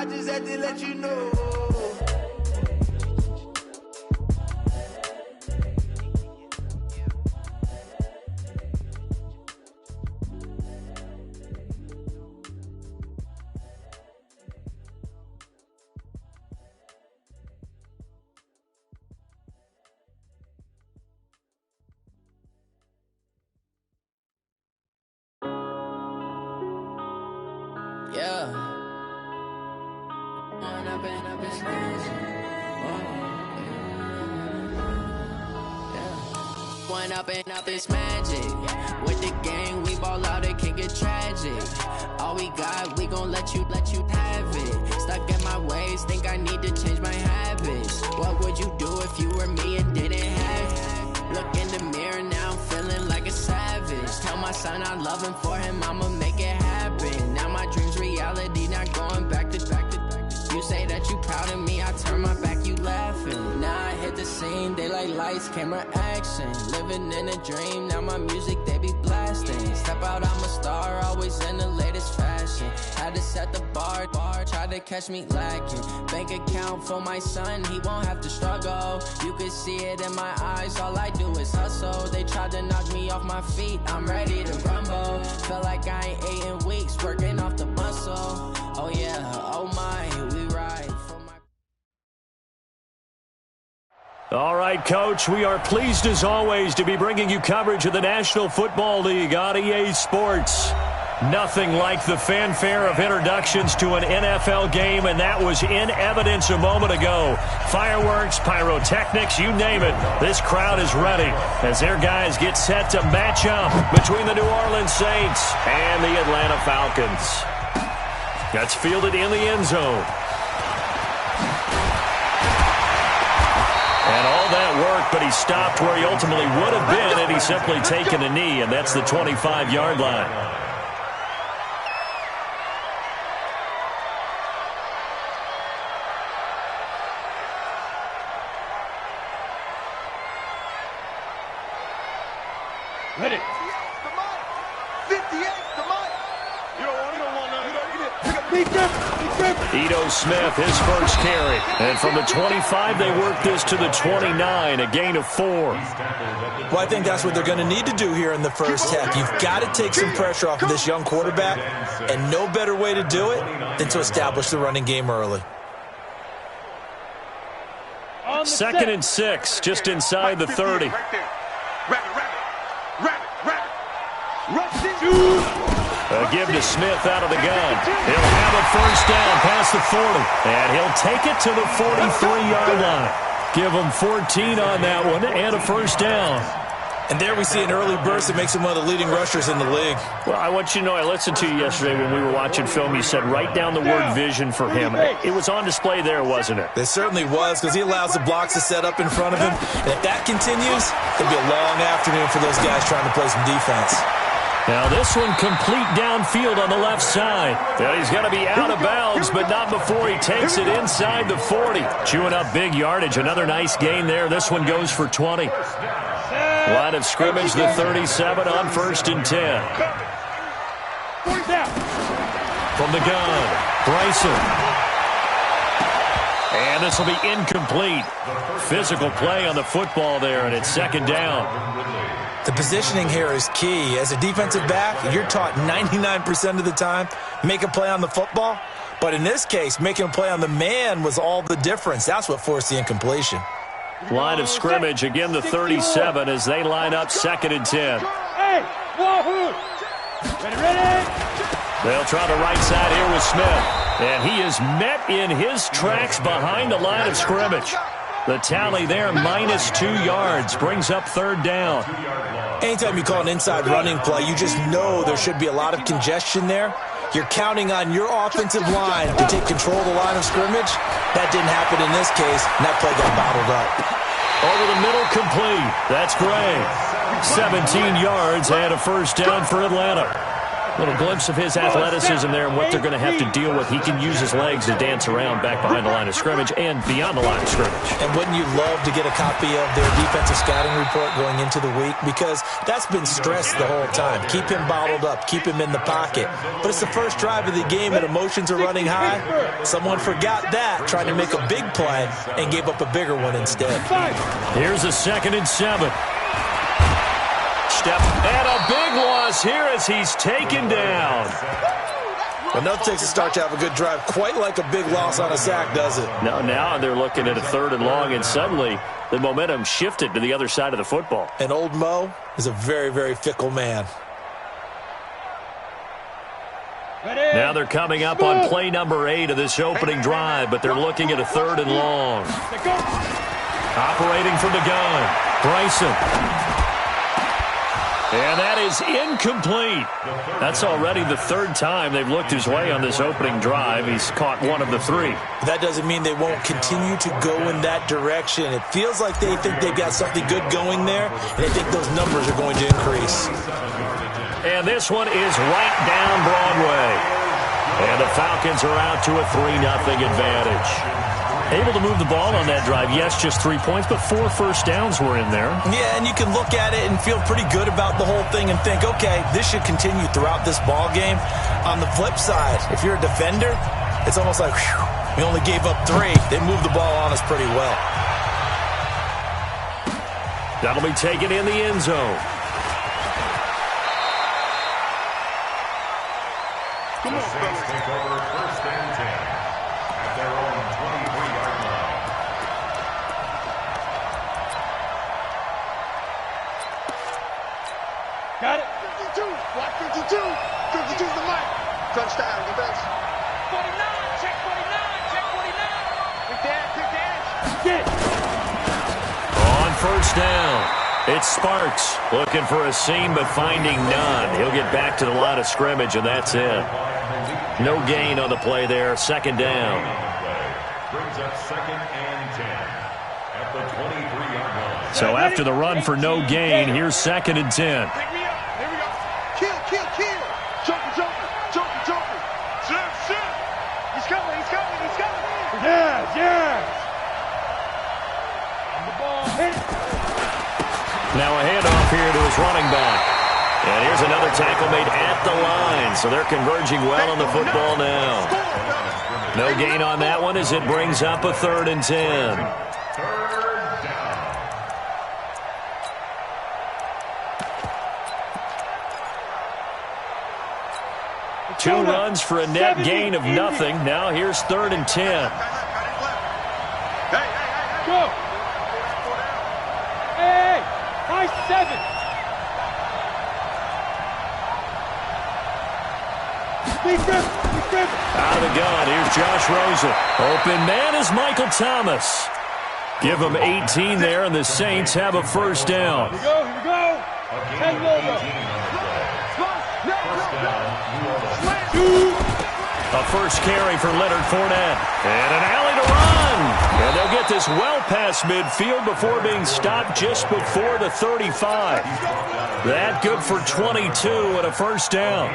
I just had to let you know. Yeah. Going up and up is magic. With the gang, we ball out, it can get tragic. All we got, we gon' let you have it. Stuck in my ways, think I need to change my habits. What would you do if you were me and didn't have it? Look in the mirror, now I'm feeling like a savage. Tell my son I love him, for him I'ma make it happen. Now my dream's reality, not going back to. You say that you proud of me, I turn my back, you laughing. Now I hit the scene, daylight lights, camera action. Living in a dream, now my music, they be blasting. Step out, I'm a star, always in the latest fashion. Had to set the bar, try to catch me lacking. Bank account for my son, he won't have to struggle. You can see it in my eyes, all I do is hustle. They tried to knock me off my feet, I'm ready to rumble. Felt like I ain't ate in weeks, working off the muscle. Oh yeah, oh my, we ride for my... All right, Coach, we are pleased as always to be bringing you coverage of the National Football League on EA Sports. Nothing like the fanfare of introductions to an NFL game, and that was in evidence a moment ago. Fireworks, pyrotechnics, you name it. This crowd is ready as their guys get set to match up between the New Orleans Saints and the Atlanta Falcons. That's fielded in the end zone. And all that work, but he stopped where he ultimately would have been had he simply taken a knee, and that's the 25-yard line. Ready. 58, come on. You don't want Ito Smith, his first carry. And from the 25, they work this to the 29, a gain of 4. Well, I think that's what they're going to need to do here in the first half. You've got to take some pressure off of this young quarterback, and no better way to do it than to establish the running game early. 2nd and 6, just inside the 30. A give to Smith out of the gun. He'll have a first down past the 40, and he'll take it to the 43-yard line. Give him 14 on that one and a first down. And there we see an early burst that makes him one of the leading rushers in the league. Well, I want you to know, I listened to you yesterday when we were watching film. You said write down the word vision for him. It was on display there, wasn't it? It certainly was, because he allows the blocks to set up in front of him. And if that continues, it'll be a long afternoon for those guys trying to play some defense. Now this one complete downfield on the left side. Well, he's going to be out of bounds, but not before he takes it inside the 40. Chewing up big yardage. Another nice gain there. This one goes for 20. Line of scrimmage, the 37 on 1st and 10. From the gun, Bryson. And this will be incomplete. Physical play on the football there, and it's 2nd down. The positioning here is key. As a defensive back, you're taught 99% of the time, make a play on the football. But in this case, making a play on the man was all the difference. That's what forced the incompletion. Line of scrimmage, again the 37 as they line up 2nd and 10. They'll try the right side here with Smith. And he is met in his tracks behind the line of scrimmage. The tally there, -2 yards, brings up 3rd down. Anytime you call an inside running play, you just know there should be a lot of congestion there. You're counting on your offensive line to take control of the line of scrimmage. That didn't happen in this case, and that play got bottled up. Over the middle, complete. That's Gray. 17 yards and a first down for Atlanta. Little glimpse of his athleticism there and what they're going to have to deal with. He can use his legs to dance around back behind the line of scrimmage and beyond the line of scrimmage. And wouldn't you love to get a copy of their defensive scouting report going into the week? Because that's been stressed the whole time. Keep him bottled up. Keep him in the pocket. But it's the first drive of the game and emotions are running high. Someone forgot that, tried to make a big play, and gave up a bigger one instead. Here's a 2nd and 7. Step and a big loss here as he's taken down. Enough takes a start to have a good drive. Quite like a big loss on a sack, does it? No, now they're looking at a 3rd and long, and suddenly the momentum shifted to the other side of the football. And old Mo is a very, very fickle man. Now they're coming up on play number 8 of this opening drive, but they're looking at a 3rd and long. Operating from the gun, Bryson. And that is incomplete. That's already the 3rd time they've looked his way on this opening drive. He's caught one of the 3. That doesn't mean they won't continue to go in that direction. It feels like they think they've got something good going there, and they think those numbers are going to increase. And this one is right down Broadway. And the Falcons are out to a 3-0 advantage. Able to move the ball on that drive. Yes, just 3 points, but 4 first downs were in there. Yeah, and you can look at it and feel pretty good about the whole thing and think, okay, this should continue throughout this ball game. On the flip side, if you're a defender, it's almost like, whew, we only gave up 3. They moved the ball on us pretty well. That'll be taken in the end zone. Come on, fellas. Take over 1st and 10 at their own 23-yard line. Got it. 52. Block 52. 52's the mic. Touchdown. Defense. 49. Check 49. Check 49. Quick dash. Quick dash. Get it. On 1st down. It's Sparks looking for a seam but finding none. He'll get back to the line of scrimmage, and that's it. No gain on the play there. 2nd down. Brings up 2nd and 10 at the 23-yard line. So after the run for no gain, here's 2nd and 10. Pick me up. Here we go. Kill, kill, kill. Joker, Joker. Joker, Joker. Shift, shift. He's coming. He's coming. He's coming. Yes, yes. On the ball. Hit it. Now a handoff here to his running back. And here's another tackle made at the line. So they're converging well on the football now. No gain on that one as it brings up a 3rd and 10. 3rd down. Two runs for a net gain of nothing. Now here's 3rd and 10. Hey, hey, hey, hey. Go. Hey, nice 7. Out of the gun, here's Josh Rosen. Open man is Michael Thomas. Give him 18 there, and the Saints have a 1st down. Here we go, here we go. 10 logo. A first carry for Leonard Fournette. And an alley to run. And they'll get this well past midfield before being stopped just before the 35. That good for 22 and a 1st down.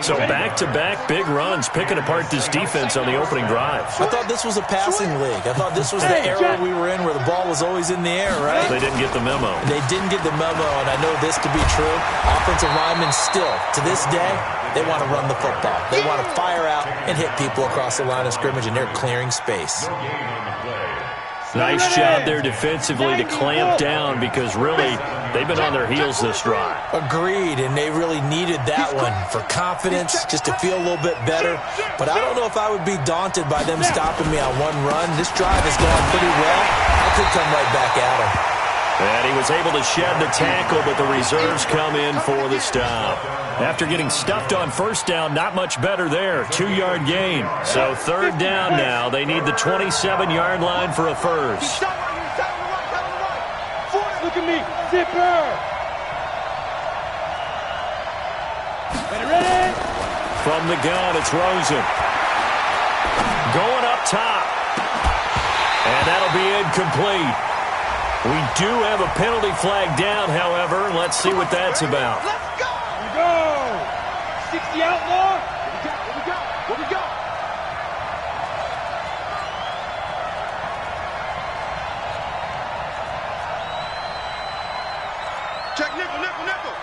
So back-to-back big runs, picking apart this defense on the opening drive. I thought this was a passing league. I thought this was the era we were in where the ball was always in the air, right? They didn't get the memo. They didn't get the memo, and I know this to be true. Offensive linemen still, to this day, they want to run the football. They want to fire out and hit people across the line of scrimmage, and they're clearing space. Nice job there defensively to clamp down because really they've been on their heels this drive. Agreed, and they really needed that one for confidence, just to feel a little bit better. But I don't know if I would be daunted by them stopping me on one run. This drive has gone pretty well. I could come right back at them. And he was able to shed the tackle, but the reserves come in for the stop. After getting stuffed on 1st down, not much better there. 2-yard gain. So 3rd down now. They need the 27-yard line for a 1st. Look at me. Zipper. Ready? From the gun, it's Rosen. Going up top. And that'll be incomplete. We do have a penalty flag down, however. Let's see what that's about. Let's go. 360 outlaw. What we got? What we got? Check nickel, nickel, nickel.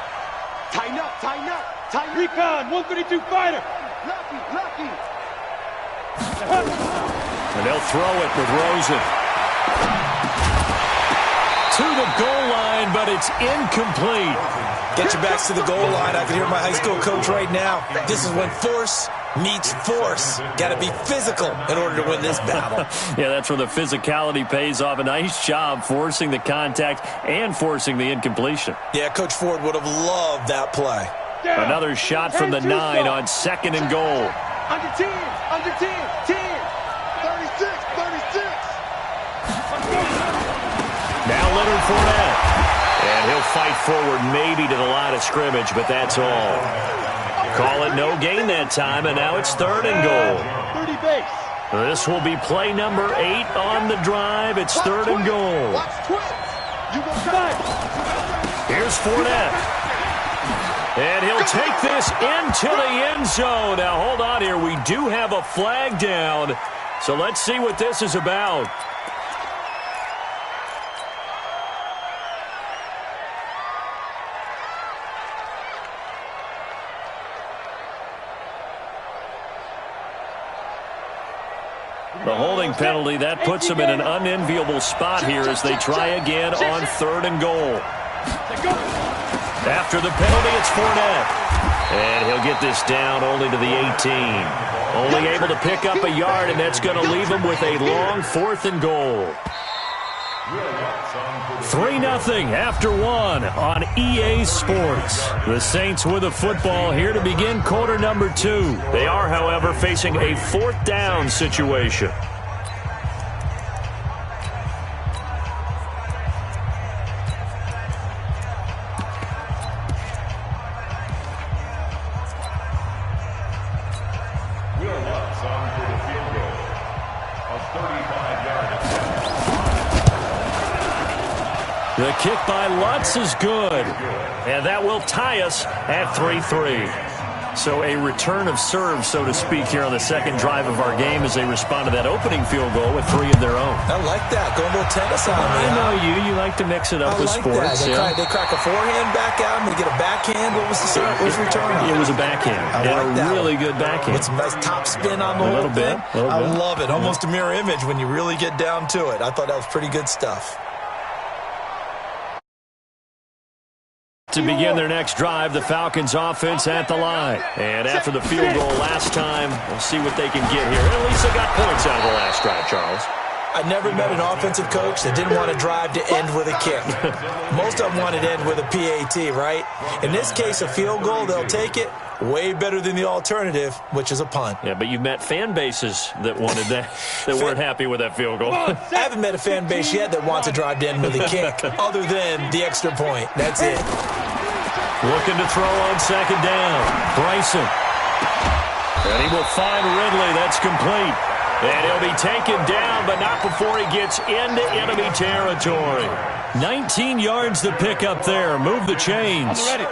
Tighten up, tighten up, tighten up. Recon, 132 fighter. Lucky, lucky. And they'll throw it with Rosen. To the goal line, but it's incomplete. Get your backs to the goal line. I can hear my high school coach right now. This is when force meets force. Got to be physical in order to win this battle. Yeah, that's where the physicality pays off. A nice job forcing the contact and forcing the incompletion. Yeah, Coach Ford would have loved that play. Down. Another shot from the 9 on 2nd and goal. Under 10, under 10, 10. 36, 36. Now Leonard Fournette. And he'll fight forward maybe to the line of scrimmage, but that's all. Call it no gain that time, and now it's 3rd and goal. 30 base. This will be play number 8 on the drive. It's 3rd and goal. Watch twins. You go Five. Here's Fournette. And he'll take this into the end zone. Now, hold on here. We do have a flag down. So let's see what this is about. The holding penalty, that puts them in an unenviable spot here as they try again on 3rd and goal. After the penalty, it's Fournette. And he'll get this down only to the 18. Only able to pick up a yard, and that's going to leave him with a long 4th and goal. 3-0 after 1 on EA Sports. The Saints with a football here to begin quarter number 2. They are, however, facing a 4th down situation. The kick by Lutz is good, and that will tie us at 3-3. So a return of serve, so to speak, here on the second drive of our game as they respond to that opening field goal with 3 of their own. I like that. Go a little tennis on me. I know you like to mix it up with sports. That. They crack a forehand back out. I'm going to get a backhand. What was the serve? What was the return? It was a backhand. And a really good backhand. With some nice top spin on the whole thing. I love it. Almost a mirror image when you really get down to it. I thought that was pretty good stuff. To begin their next drive, the Falcons offense at the line. And after the field goal last time, we'll see what they can get here. At least they got points out of the last drive, Charles. I never met an offensive coach that didn't want to drive to end with a kick. Most of them wanted to end with a PAT, right? In this case, a field goal, they'll take it. Way better than the alternative, which is a punt. Yeah, but you've met fan bases that wanted that, that weren't happy with that field goal. I haven't met a fan base yet that wants to drive to end with a kick, other than the extra point. That's it. Looking to throw on 2nd down. Bryson. And he will find Ridley. That's complete. And he'll be taken down, but not before he gets into enemy territory. 19 yards to pick up there. Move the chains. I'm ready.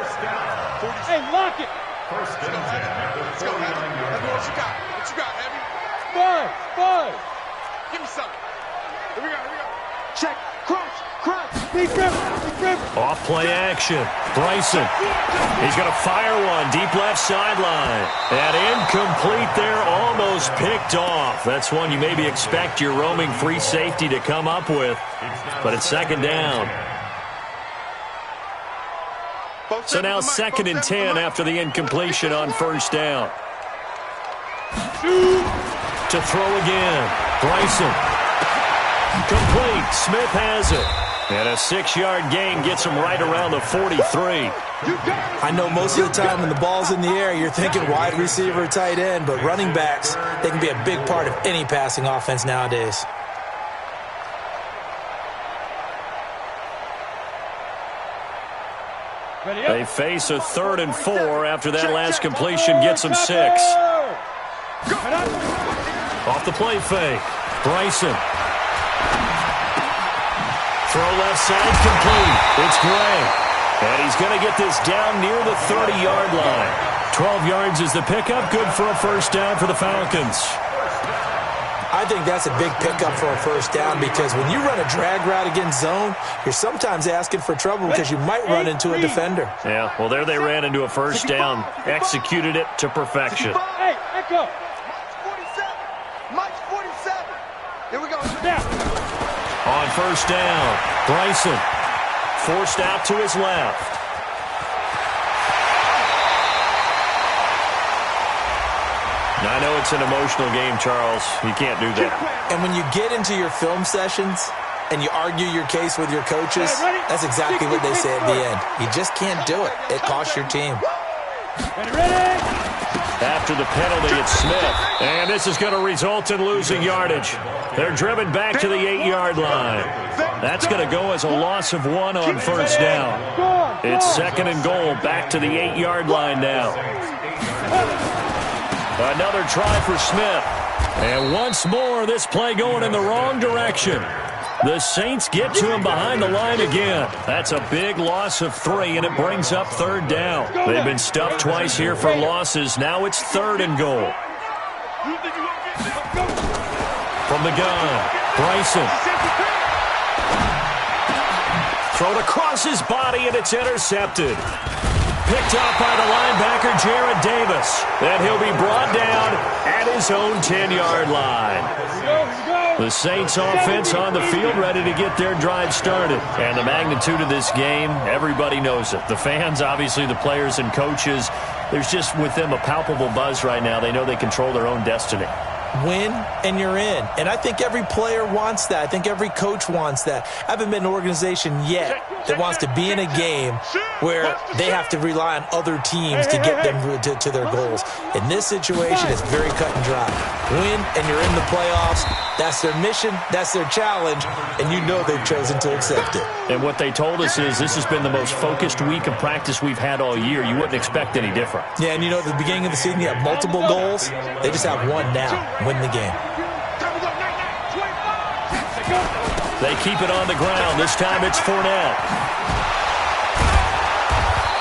Hey, lock it. Let's go, Heavy. What you got? What you got, Heavy? Five. Give me something. Here we go. Check. Crunch. Big grip. Off play action. Bryson. He's going to fire one. Deep left sideline. And incomplete there. Almost picked off. That's one you maybe expect your roaming free safety to come up with. But it's 2nd down. So now 2nd and 10 after the incompletion on 1st down. To throw again. Bryson. Complete. Smith has it. And a 6-yard gain gets him right around the 43. I know most of the time when the ball's in the air, you're thinking wide receiver, tight end, but running backs, they can be a big part of any passing offense nowadays. They face a 3rd and 4 after that last completion gets them 6. Off the play fake. Bryson. Throw left side complete. It's Gray. And he's going to get this down near the 30-yard line. 12 yards is the pickup. Good for a first down for the Falcons. I think that's a big pickup for a first down because when you run a drag route against zone, you're sometimes asking for trouble because you might run into a defender. Yeah, well, there they ran into a first down. Executed it to perfection. Hey, echo. Mike's 47. Here we go. Now. On first down, Bryson forced out to his left. Now, I know it's an emotional game, Charles. You can't do that. And when you get into your film sessions and you argue your case with your coaches, that's exactly what they say at the end. You just can't do it. It costs your team. Ready? After the penalty, it's Smith. And this is going to result in losing yardage. They're driven back to the 8-yard line. That's going to go as a loss of 1 on first down. It's 2nd and goal, back to the 8-yard line now. Another try for Smith. And once more, this play going in the wrong direction. The Saints get to him behind the line again. That's a big loss of 3, and it brings up 3rd down. They've been stuffed twice here for losses. Now it's 3rd and goal. From the gun, Bryson. Thrown across his body, and it's intercepted. Picked up by the linebacker, Jared Davis. Then he'll be brought down at his own 10-yard line. The Saints offense on the field ready to get their drive started. And the magnitude of this game, everybody knows it. The fans, obviously the players and coaches, there's just with them a palpable buzz right now. They know they control their own destiny. Win, and you're in. And I think every player wants that. I think every coach wants that. I haven't been an organization yet that wants to be in a game where they have to rely on other teams to get them to their goals. In this situation, it's very cut and dry. Win, and you're in the playoffs. That's their mission. That's their challenge. And you know they've chosen to accept it. And what they told us is this has been the most focused week of practice we've had all year. You wouldn't expect any different. Yeah, and you know, at the beginning of the season, you have multiple goals. They just have one now. Win the game. They keep it on the ground. This time it's Fournette.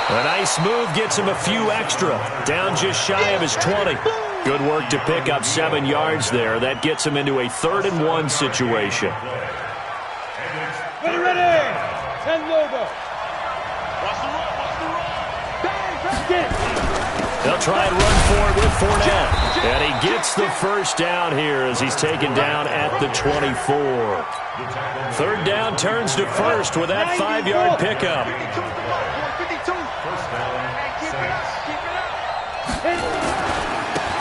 A nice move gets him a few extra. Down just shy of his 20. Good work to pick up 7 yards there. That gets him into a 3rd and 1 situation. Ready. 10 logo. They'll try and run for it with Fournette. And he gets the first down here as he's taken down at the 24. 3rd down turns to 1st with that 5-yard pickup.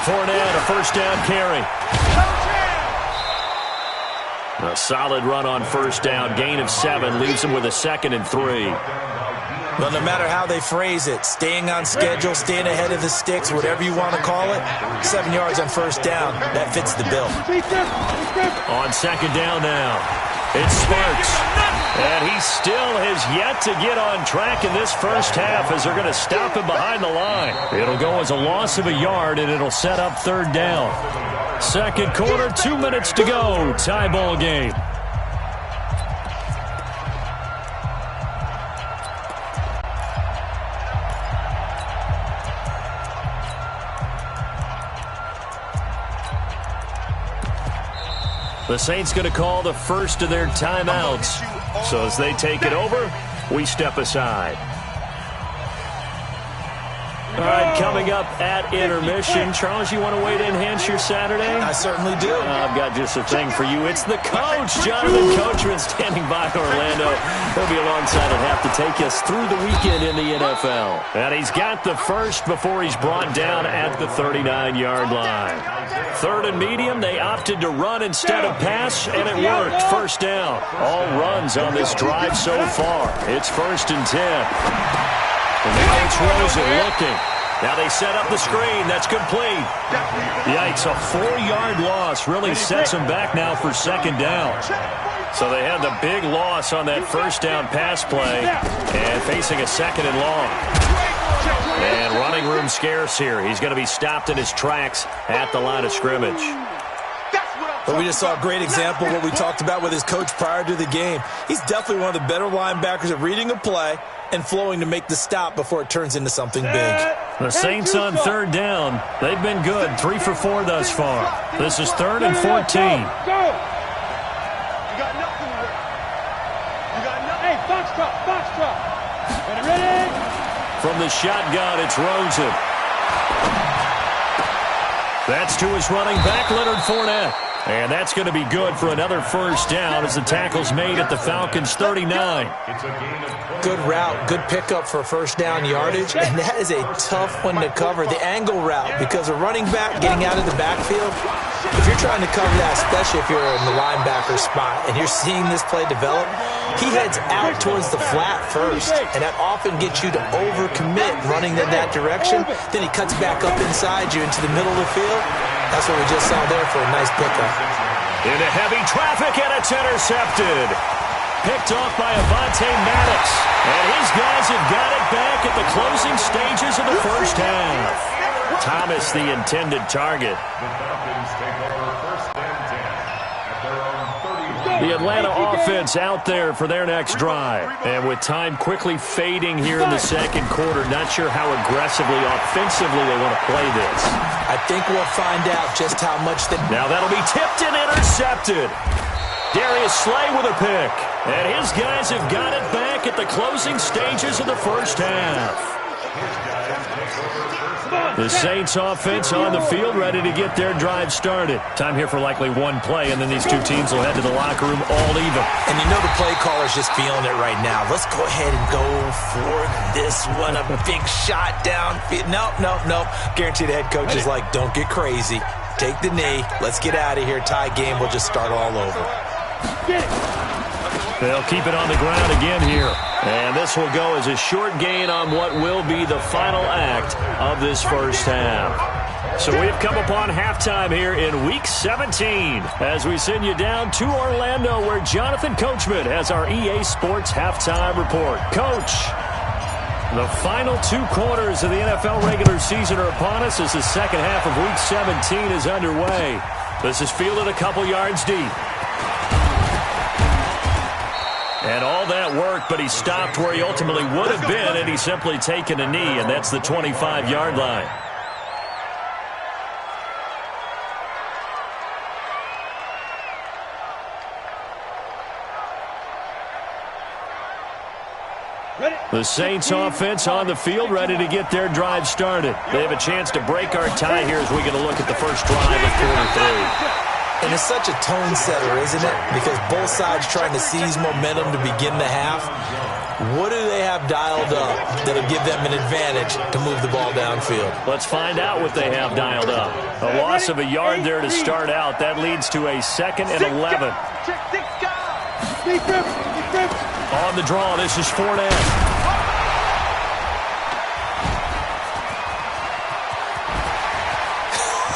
Fournette, a first down carry. A solid run on first down. Gain of 7 leaves him with a 2nd and 3. Well, no matter how they phrase it, staying on schedule, staying ahead of the sticks, whatever you want to call it, 7 yards on first down, that fits the bill. On 2nd down now, it's Sparks. And he still has yet to get on track in this first half as they're going to stop him behind the line. It'll go as a loss of a yard, and it'll set up 3rd down. 2nd quarter, 2 minutes to go. Tie ball game. The Saints going to call the first of their timeouts. So as they take it over, we step aside. All right, coming up at intermission. Charles, you want to wait to enhance your Saturday? I certainly do. I've got just a thing for you. It's the coach, Jonathan Coachman, standing by in Orlando. He'll be alongside and have to take us through the weekend in the NFL. And he's got the first before he's brought down at the 39-yard line. 3rd and medium, they opted to run instead of pass, and it worked. First down. All runs on this drive so far. It's 1st and 10. And now it's Rosen looking. Now they set up the screen. That's complete. Yikes, a 4-yard loss really sets them back now for 2nd down. So they had the big loss on that first down pass play and facing a 2nd and long. And running room scarce here. He's going to be stopped in his tracks at the line of scrimmage. But we just saw a great example of what we talked about with his coach prior to the game. He's definitely one of the better linebackers at reading a play and flowing to make the stop before it turns into something big. The Saints on third down. They've been good, 3 for 4 thus far. This is 3rd and 14. Go! You got nothing to work. You got nothing. Hey, box drop. Ready? From the shotgun, it's Rosen. That's to his running back, Leonard Fournette. And that's going to be good for another first down as the tackle's made at the Falcons' 39. Good route, good pickup for first down yardage, and that is a tough one to cover, the angle route, because a running back getting out of the backfield, if you're trying to cover that, especially if you're in the linebacker spot, and you're seeing this play develop, he heads out towards the flat first, and that often gets you to overcommit running in that direction. Then he cuts back up inside you into the middle of the field. That's what we just saw there for a nice pickup. Into heavy traffic, and it's intercepted. Picked off by Avonte Maddox. And his guys have got it back at the closing stages of the first half. Thomas, the intended target. The Atlanta offense out there for their next drive. And with time quickly fading here in the second quarter, not sure how aggressively, offensively they want to play this. I think we'll find out just how much they... Now that'll be tipped and intercepted. Darius Slay with a pick. And his guys have got it back at the closing stages of the first half. The Saints offense on the field, ready to get their drive started. Time here for likely one play, and then these two teams will head to the locker room all even. And you know the play caller's just feeling it right now. Let's go ahead and go for this one. A big shot down. Nope. Guarantee the head coach is like, don't get crazy. Take the knee. Let's get out of here. Tie game. We'll just start all over. They'll keep it on the ground again here. And this will go as a short gain on what will be the final act of this first half. So we've come upon halftime here in Week 17 as we send you down to Orlando where Jonathan Coachman has our EA Sports Halftime Report. Coach, the final 2 quarters of the NFL regular season are upon us as the second half of Week 17 is underway. This is fielded a couple yards deep. And all that work, but he stopped where he ultimately would have been, and he's simply taken a knee, and that's the 25-yard line. The Saints offense on the field, ready to get their drive started. They have a chance to break our tie here as we get a look at the first drive of quarter 3. And it's such a tone setter, isn't it? Because both sides trying to seize momentum to begin the half. What do they have dialed up that'll give them an advantage to move the ball downfield? Let's find out what they have dialed up. A loss of a yard there to start out. That leads to a 2nd and 11. On the draw, this is Fournette.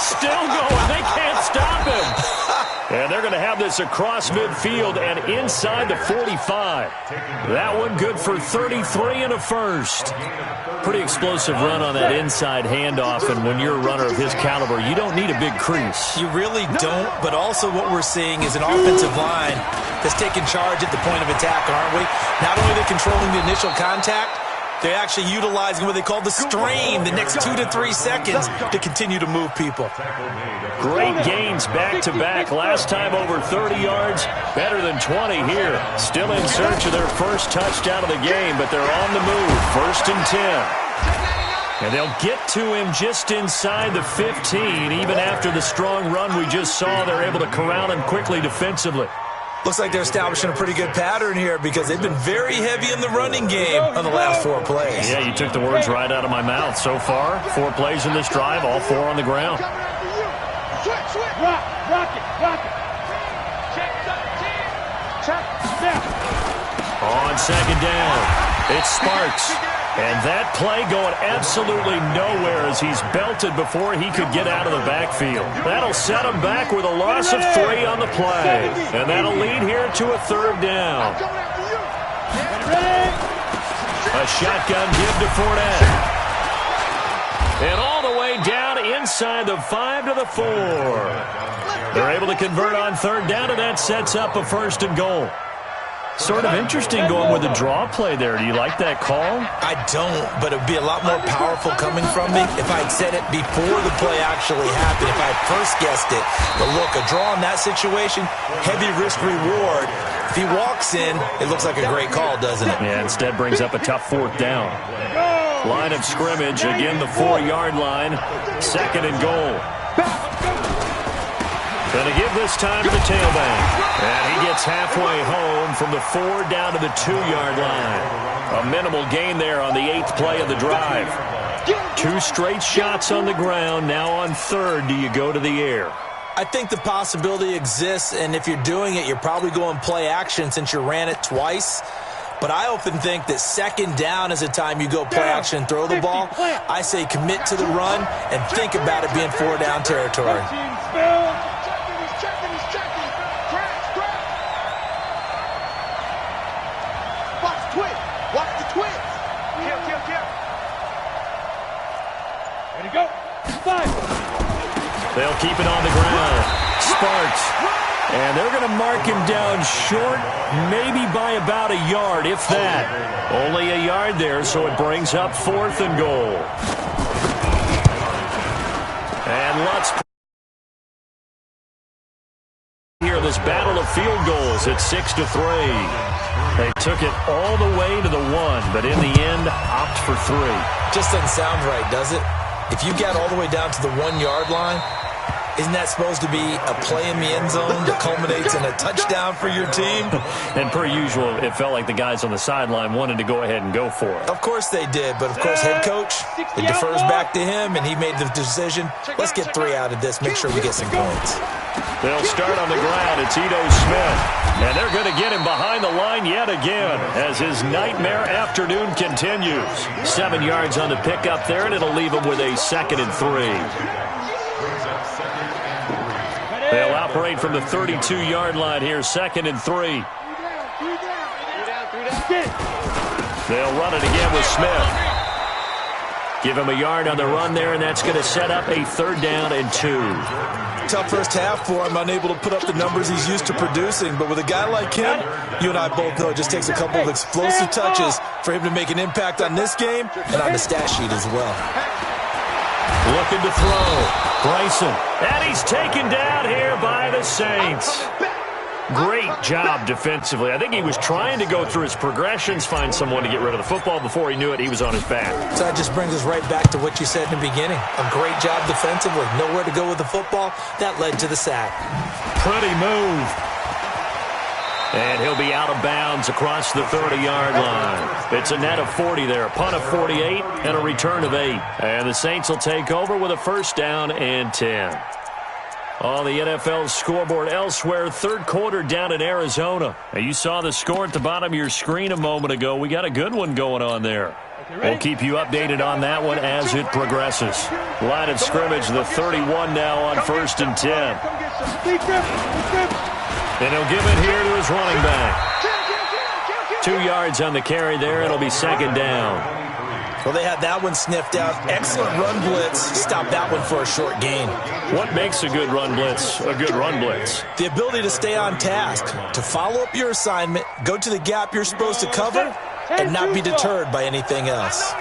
Still going. They can't stop him. And they're going to have this across midfield and inside the 45. That one good for 33 and a first. Pretty explosive run on that inside handoff, and when you're a runner of his caliber, you don't need a big crease. You really don't, but also what we're seeing is an offensive line that's taking charge at the point of attack, aren't we? Not only are they controlling the initial contact, they're actually utilizing what they call the strain, the next 2 to 3 seconds to continue to move people. Great gains back-to-back. Last time over 30 yards, better than 20 here. Still in search of their first touchdown of the game, but they're on the move. 1st and 10. And they'll get to him just inside the 15. Even after the strong run we just saw, they're able to corral him quickly defensively. Looks like they're establishing a pretty good pattern here because they've been very heavy in the running game on the last 4 plays. Yeah, you took the words right out of my mouth. So far, 4 plays in this drive, all 4 on the ground. Rock it. Check. On 2nd down, it's Sparks. And that play going absolutely nowhere as he's belted before he could get out of the backfield. That'll set him back with a loss of 3 on the play. And that'll lead here to a 3rd down. A shotgun give to Fournette. And all the way down inside the 5 to the 4. They're able to convert on 3rd down, and that sets up a 1st and goal. Sort of interesting going with a draw play there. Do you like that call? I don't, but it would be a lot more powerful coming from me if I had said it before the play actually happened, if I had first guessed it. But look, a draw in that situation, heavy risk reward. If he walks in, it looks like a great call, doesn't it? Yeah, instead brings up a tough 4th down. Line of scrimmage, again the 4-yard line. 2nd and goal. Going to give this time to the tailback. And he gets halfway home from the 4 down to the 2-yard line. A minimal gain there on the 8th play of the drive. 2 straight shots on the ground. Now on 3rd, do you go to the air? I think the possibility exists, and if you're doing it, you're probably going play action since you ran it twice. But I often think that 2nd down is a time you go play action and throw the ball. I say commit to the run and think about it being 4 down territory. Watch the twist. Kill. Ready, go. 5. They'll keep it on the ground. Sparks. And they're going to mark him down short, maybe by about a yard, if that. Only a yard there, so it brings up 4th and goal. And let's hear this battle of field goals at 6-3. They took it all the way to the 1, but in the end, opt for 3. Just doesn't sound right, does it? If you got all the way down to the 1-yard line, isn't that supposed to be a play in the end zone that culminates in a touchdown for your team? And per usual, it felt like the guys on the sideline wanted to go ahead and go for it. Of course they did, but of course head coach, it defers back to him, and he made the decision, let's get 3 out of this, make sure we get some points. They'll start on the ground. It's Ito Smith. And they're going to get him behind the line yet again as his nightmare afternoon continues. 7 yards on the pickup there, and it'll leave him with a 2nd and 3. They'll operate from the 32-yard line here, 2nd and 3. They'll run it again with Smith. Give him a yard on the run there, and that's going to set up a 3rd down and 2. Tough first half for him, unable to put up the numbers he's used to producing. But with a guy like him, you and I both know it just takes a couple of explosive touches for him to make an impact on this game and on the stat sheet as well. Looking to throw. Bryson. And he's taken down here by the Saints. Great job defensively. I think he was trying to go through his progressions, find someone to get rid of the football. Before he knew it, he was on his back. So that just brings us right back to what you said in the beginning. A great job defensively. Nowhere to go with the football. That led to the sack. Pretty move. And he'll be out of bounds across the 30-yard line. It's a net of 40 there. A punt of 48 and a return of 8. And the Saints will take over with a 1st down and 10. On the NFL scoreboard elsewhere, 3rd quarter down in Arizona. Now, you saw the score at the bottom of your screen a moment ago. We got a good one going on there. We'll keep you updated on that one as it progresses. Line of scrimmage, the 31 now on 1st and 10. And he'll give it here to his running back. 2 yards on the carry there. It'll be 2nd down. Well, they had that one sniffed out. Excellent run blitz. Stop that one for a short gain. What makes a good run blitz a good run blitz? The ability to stay on task, to follow up your assignment, go to the gap you're supposed to cover, and not be deterred by anything else.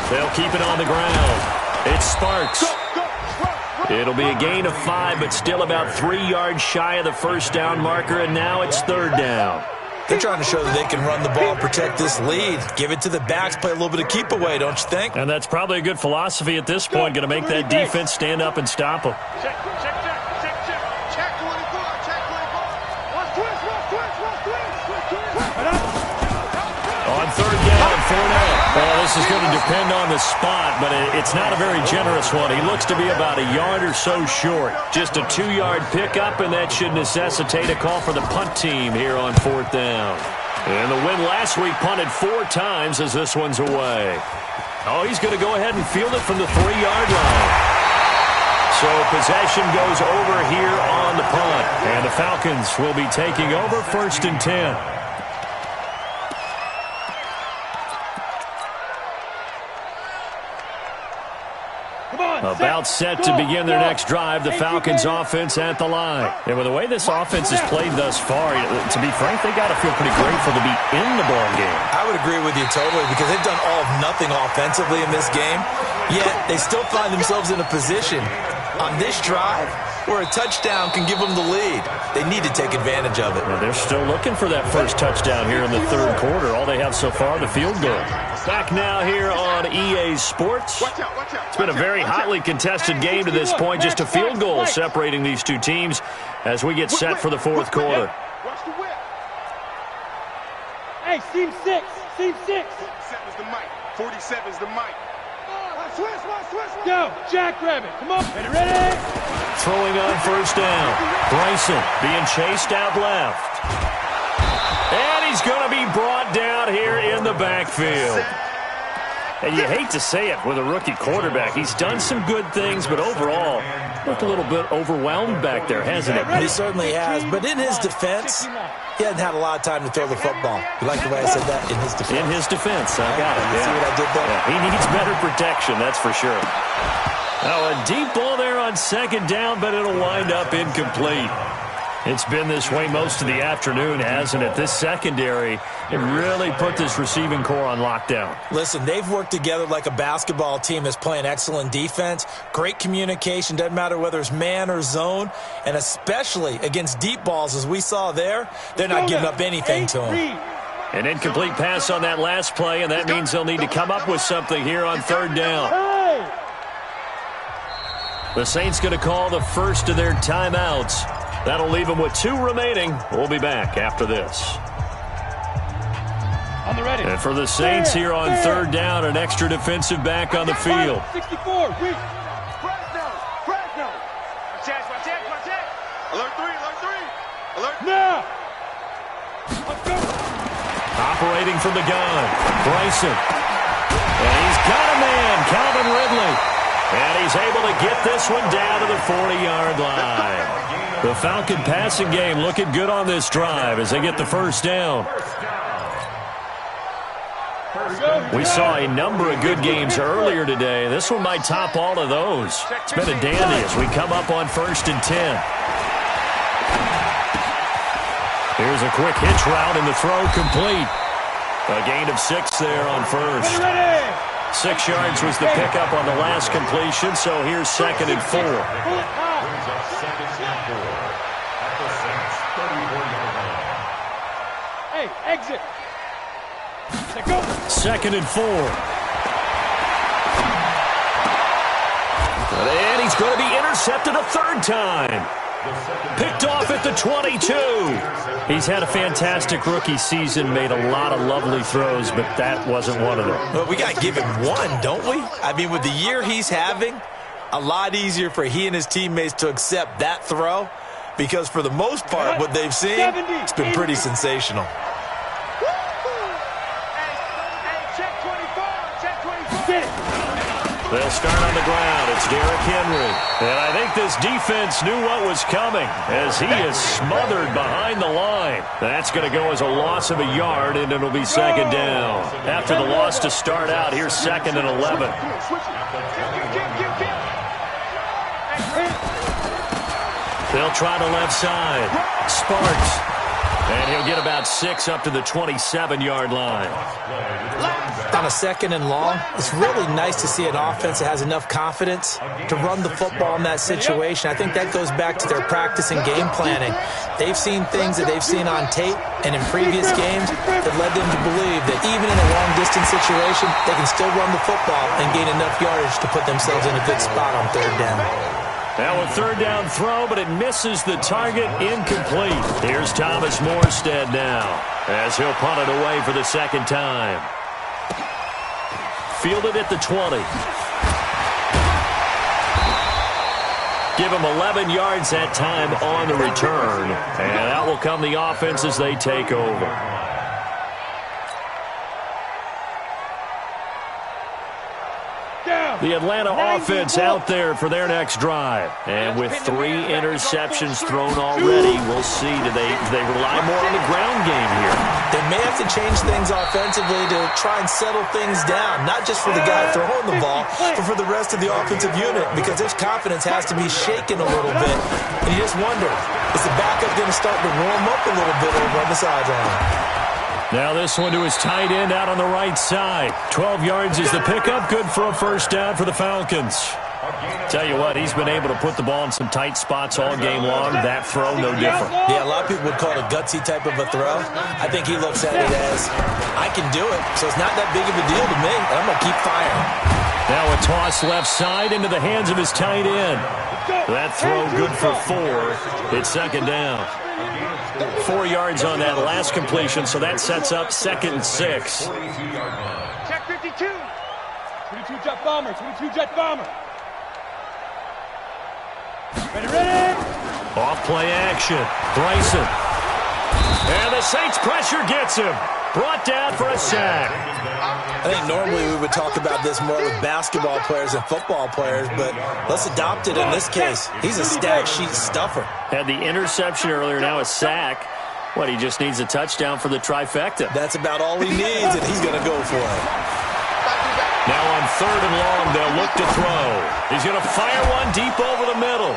They'll keep it on the ground. It's Sparks. It'll be a gain of 5, but still about 3 yards shy of the 1st down marker, and now it's 3rd down. They're trying to show that they can run the ball and protect this lead. Give it to the backs, play a little bit of keep away, don't you think? And that's probably a good philosophy at this point, going to make that defense stand up and stop them. Check 24. On 3rd down, Fournette. Well, this is going to depend on the spot, but it's not a very generous one. He looks to be about a yard or so short. Just a 2-yard pickup, and that should necessitate a call for the punt team here on 4th down. And the win last week punted 4 times as this one's away. Oh, he's going to go ahead and field it from the 3-yard line. So possession goes over here on the punt. And the Falcons will be taking over 1st and 10. Come on. About set to begin their next drive, the Falcons offense at the line. And with the way this offense has played thus far, to be frank, they got to feel pretty grateful to be in the ball game. I would agree with you totally because they've done all of nothing offensively in this game, yet they still find themselves in a position on this drive where a touchdown can give them the lead. They need to take advantage of it. Well, they're still looking for that first touchdown here in the third quarter. All they have so far, the field goal. Back now here on EA Sports. It's been a very hotly contested game to this point. Just a field goal separating these two teams as we get set for the fourth quarter. Hey, seam 6. Seam 6. 47's the mic. 47's the mic. Go, Jackrabbit. Come on. Ready? Throwing on first down. Bryson being chased out left. And he's going to be brought down here in the backfield. And you hate to say it with a rookie quarterback. He's done some good things, but overall, looked a little bit overwhelmed back there, hasn't he? He certainly has. But in his defense, he hasn't had a lot of time to throw the football. You like the way I said that? In his defense. In his defense. I got it. You see what I did there? Yeah, he needs better protection, that's for sure. Now, a deep ball there on second down, but it'll wind up incomplete. It's been this way most of the afternoon, hasn't it? This secondary, it really put this receiving core on lockdown. Listen, they've worked together like a basketball team that's playing excellent defense. Great communication, doesn't matter whether it's man or zone. And especially against deep balls, as we saw there, they're not giving up anything to them. An incomplete pass on that last play, and that means they'll need to come up with something here on third down. The Saints going to call the first of their timeouts. That'll leave them with 2 remaining. We'll be back after this. On the ready. And for the Saints here on third down, an extra defensive back on the field. 64. Fresno. Watch it. Alert 3. Alert. Now. Let's go. Operating from the gun. Bryson. And he's got a man, Calvin Ridley. And he's able to get this one down to the 40-yard line. The Falcon passing game looking good on this drive as they get the first down. We saw a number of good games earlier today. This one might top all of those. It's been a dandy as we come up on 1st and 10. Here's a quick hitch route and the throw complete. A gain of 6 there on first. 6 yards was the pickup on the last completion, so here's 2nd and 4. Hey, exit. Go. 2nd and 4. And he's going to be intercepted a 3rd time. Picked off at the 22. He's had a fantastic rookie season, made a lot of lovely throws, but that wasn't one of them. Well, we got to give him one, don't we? I mean, with the year he's having, a lot easier for he and his teammates to accept that throw because for the most part, what they've seen, it's been pretty sensational. They'll start on the ground. It's Derrick Henry. And I think this defense knew what was coming as he is smothered behind the line. That's going to go as a loss of a yard, and it'll be 2nd down. After the loss to start out, here's 2nd and 11. They'll try the left side. Sparks. And he'll get about 6 up to the 27-yard line. On a 2nd and long, it's really nice to see an offense that has enough confidence to run the football in that situation. I think that goes back to their practice and game planning. They've seen things that they've seen on tape and in previous games that led them to believe that even in a long-distance situation, they can still run the football and gain enough yardage to put themselves in a good spot on 3rd down. Now a 3rd down throw, but it misses the target, incomplete. Here's Thomas Morstead now as he'll punt it away for the 2nd time. Fielded at the 20. Give him 11 yards that time on the return. And that will come the offense as they take over. Down. The Atlanta offense out there for their next drive. And with 3 interceptions thrown already, we'll see. Do they rely more on the ground game here? They may have to change things offensively to try and settle things down, not just for the guy throwing the ball, but for the rest of the offensive unit, because his confidence has to be shaken a little bit. And you just wonder, is the backup going to start to warm up a little bit over on the sideline? Now this one to his tight end out on the right side. 12 yards is the pickup. Good for a first down for the Falcons. Tell you what, he's been able to put the ball in some tight spots all game long. That throw, no different. Yeah, a lot of people would call it a gutsy type of a throw. I think he looks at it as, I can do it, so it's not that big of a deal to me, and I'm going to keep firing. Now a toss left side into the hands of his tight end. That throw good for 4. It's second down. 4 yards on that last completion, so that sets up 2nd and 6. Check 52. 22 jet bomber, 22 jet bomber. Ready. Off play action. Bryson. And the Saints pressure gets him. Brought down for a sack. I think normally we would talk about this more with basketball players and football players, but let's adopt it in this case. He's a stat sheet stuffer. Had the interception earlier, now a sack. What, he just needs a touchdown for the trifecta. That's about all he needs, and he's going to go for it. Now on 3rd and long, they'll look to throw. He's going to fire one deep over the middle.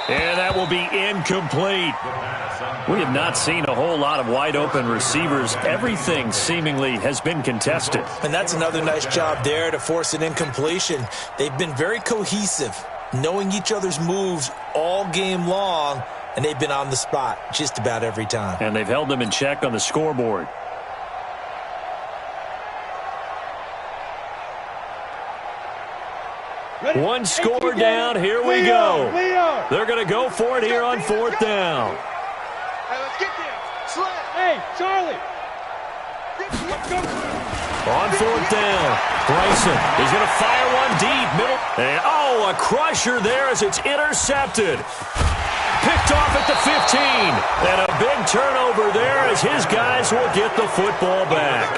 And that will be incomplete. We have not seen a whole lot of wide-open receivers. Everything seemingly has been contested. And that's another nice job there to force an incompletion. They've been very cohesive, knowing each other's moves all game long, and they've been on the spot just about every time. And they've held them in check on the scoreboard. One score down. Here we go. They're going to go for it here on 4th down. Hey, let's get there. Slap. Hey, Charlie. On 4th down, Bryson is going to fire one deep. Middle. And, a crusher there as it's intercepted. Picked off at the 15. And a big turnover there as his guys will get the football back.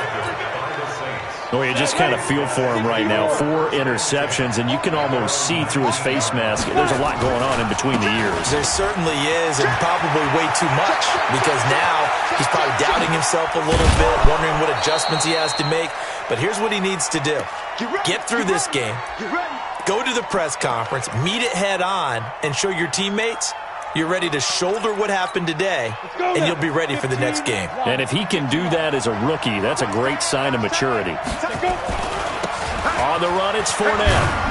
Oh, you just kind of feel for him right now. 4 interceptions, and you can almost see through his face mask. There's a lot going on in between the ears. There certainly is, and probably way too much, because now he's probably doubting himself a little bit, wondering what adjustments he has to make. But here's what he needs to do. Get through this game, go to the press conference, meet it head on, and show your teammates you're ready to shoulder what happened today, and you'll be ready for the next game. And if he can do that as a rookie, that's a great sign of maturity. On the run, it's Fournette.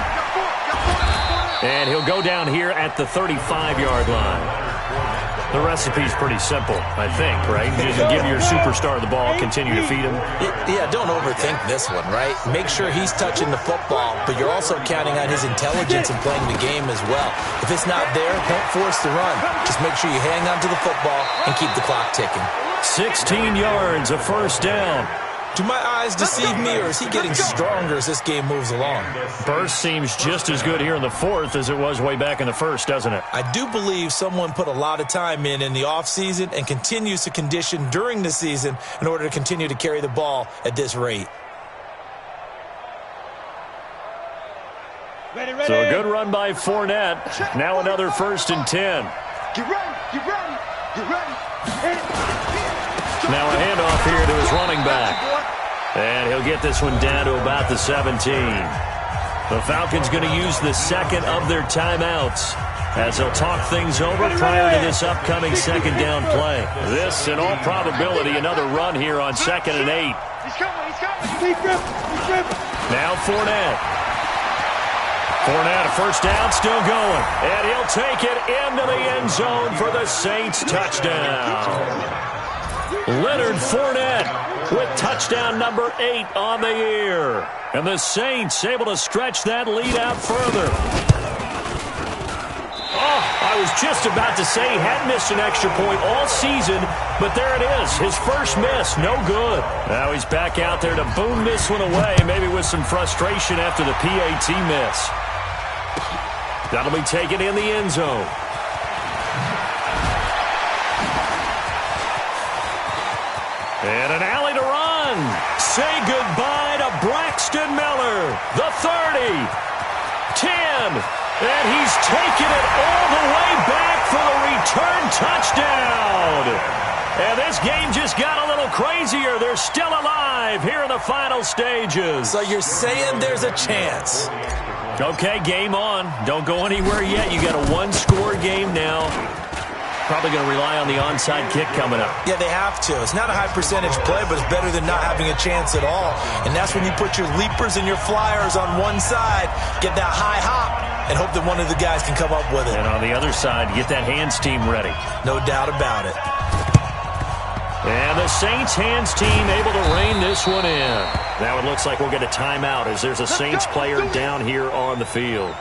And he'll go down here at the 35-yard line. The recipe's pretty simple, I think, right? Just give your superstar the ball, continue to feed him. Yeah, don't overthink this one, right? Make sure he's touching the football, but you're also counting on his intelligence in playing the game as well. If it's not there, don't force the run. Just make sure you hang on to the football and keep the clock ticking. 16 yards, a first down. Do my eyes deceive me, or is he getting stronger as this game moves along? Burst seems just as good here in the 4th as it was way back in the 1st, doesn't it? I do believe someone put a lot of time in the offseason and continues to condition during the season in order to continue to carry the ball at this rate. Ready. So a good run by Fournette. Now another 1st and 10. Get ready. Now a handoff here to his running back. And he'll get this one down to about the 17. The Falcons going to use the second of their timeouts as they'll talk things over prior to this upcoming second down play. This, in all probability, another run here on 2nd and 8. He's coming. He's gripping. Now Fournette. Fournette, a first down, still going. And he'll take it into the end zone for the Saints touchdown. Leonard Fournette with touchdown number 8 on the year. And the Saints able to stretch that lead out further. I was just about to say he hadn't missed an extra point all season, but there it is. His first miss, no good. Now he's back out there to boom this one away, maybe with some frustration after the PAT miss. That'll be taken in the end zone. And an alley to run. Say goodbye to Braxton Miller, the 30. 10. And he's taken it all the way back for the return touchdown. And this game just got a little crazier. They're still alive here in the final stages. So you're saying there's a chance? Okay, game on. Don't go anywhere yet. You got a one-score game now. Probably going to rely on the onside kick coming up. Yeah, they have to. It's not a high percentage play, but it's better than not having a chance at all. And that's when you put your leapers and your flyers on one side, get that high hop, and hope that one of the guys can come up with it. And on the other side, get that hands team ready. No doubt about it. And the Saints hands team able to rein this one in. Now it looks like we'll get a timeout as there's a Saints player down here on the field.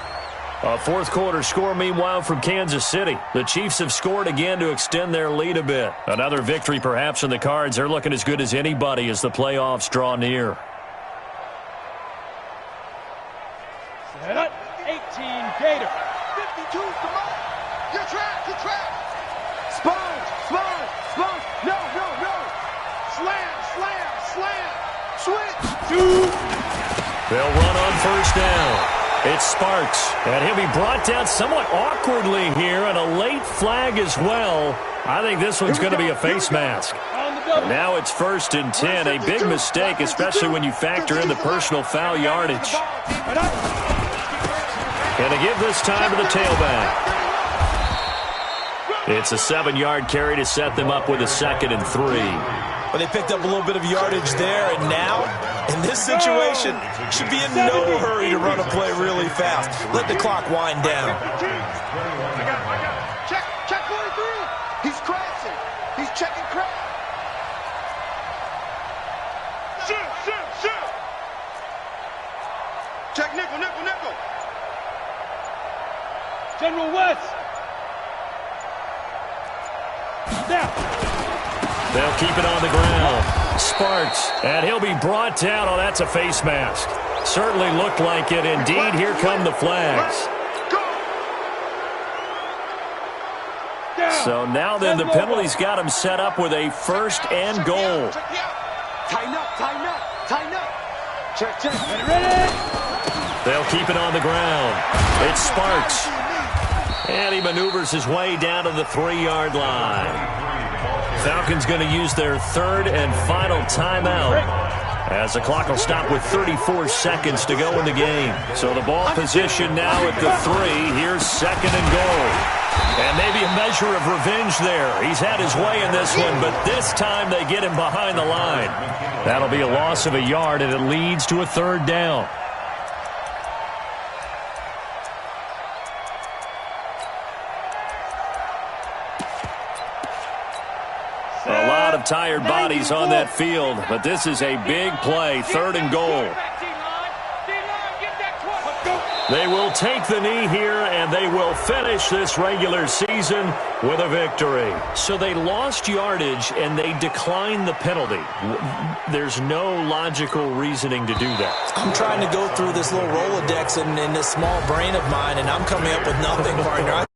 A fourth quarter score, meanwhile, from Kansas City. The Chiefs have scored again to extend their lead a bit. Another victory perhaps in the cards. They're looking as good as anybody as the playoffs draw near. Set up. 18 Gator. 52, come on. You're trapped, you're trapped. Sponge, sponge, sponge. No, no, no. Slam, slam, slam. Switch. They'll run on first down. It's Sparks, and he'll be brought down somewhat awkwardly here, and a late flag as well. I think this one's going to be a face mask. And now it's 1st and 10, a big mistake, especially when you factor in the personal foul yardage. And to give this time to the tailback. It's a 7-yard carry to set them up with a 2nd and 3. Well, they picked up a little bit of yardage there, and now, in this situation, should be in no hurry to run a play really fast. Let the clock wind down. I got it. Check 43. He's crashing. He's checking crash. Shoot. Check nickel. General West. Now. They'll keep it on the ground. Sparks, and he'll be brought down. Oh, that's a face mask. Certainly looked like it. Indeed, here come the flags. So now then the penalty's got him set up with a 1st and goal. Tighten up. Check. Ready? They'll keep it on the ground. It's Sparks. And he maneuvers his way down to the 3-yard line. Falcons going to use their 3rd and final timeout as the clock will stop with 34 seconds to go in the game. So the ball position now at the 3. Here's 2nd and goal. And maybe a measure of revenge there. He's had his way in this one, but this time they get him behind the line. That'll be a loss of a yard, and it leads to a 3rd down. A lot of tired bodies on that field, but this is a big play, 3rd and goal. They will take the knee here, and they will finish this regular season with a victory. So they lost yardage, and they declined the penalty. There's no logical reasoning to do that. I'm trying to go through this little Rolodex in this small brain of mine, and I'm coming up with nothing, partner.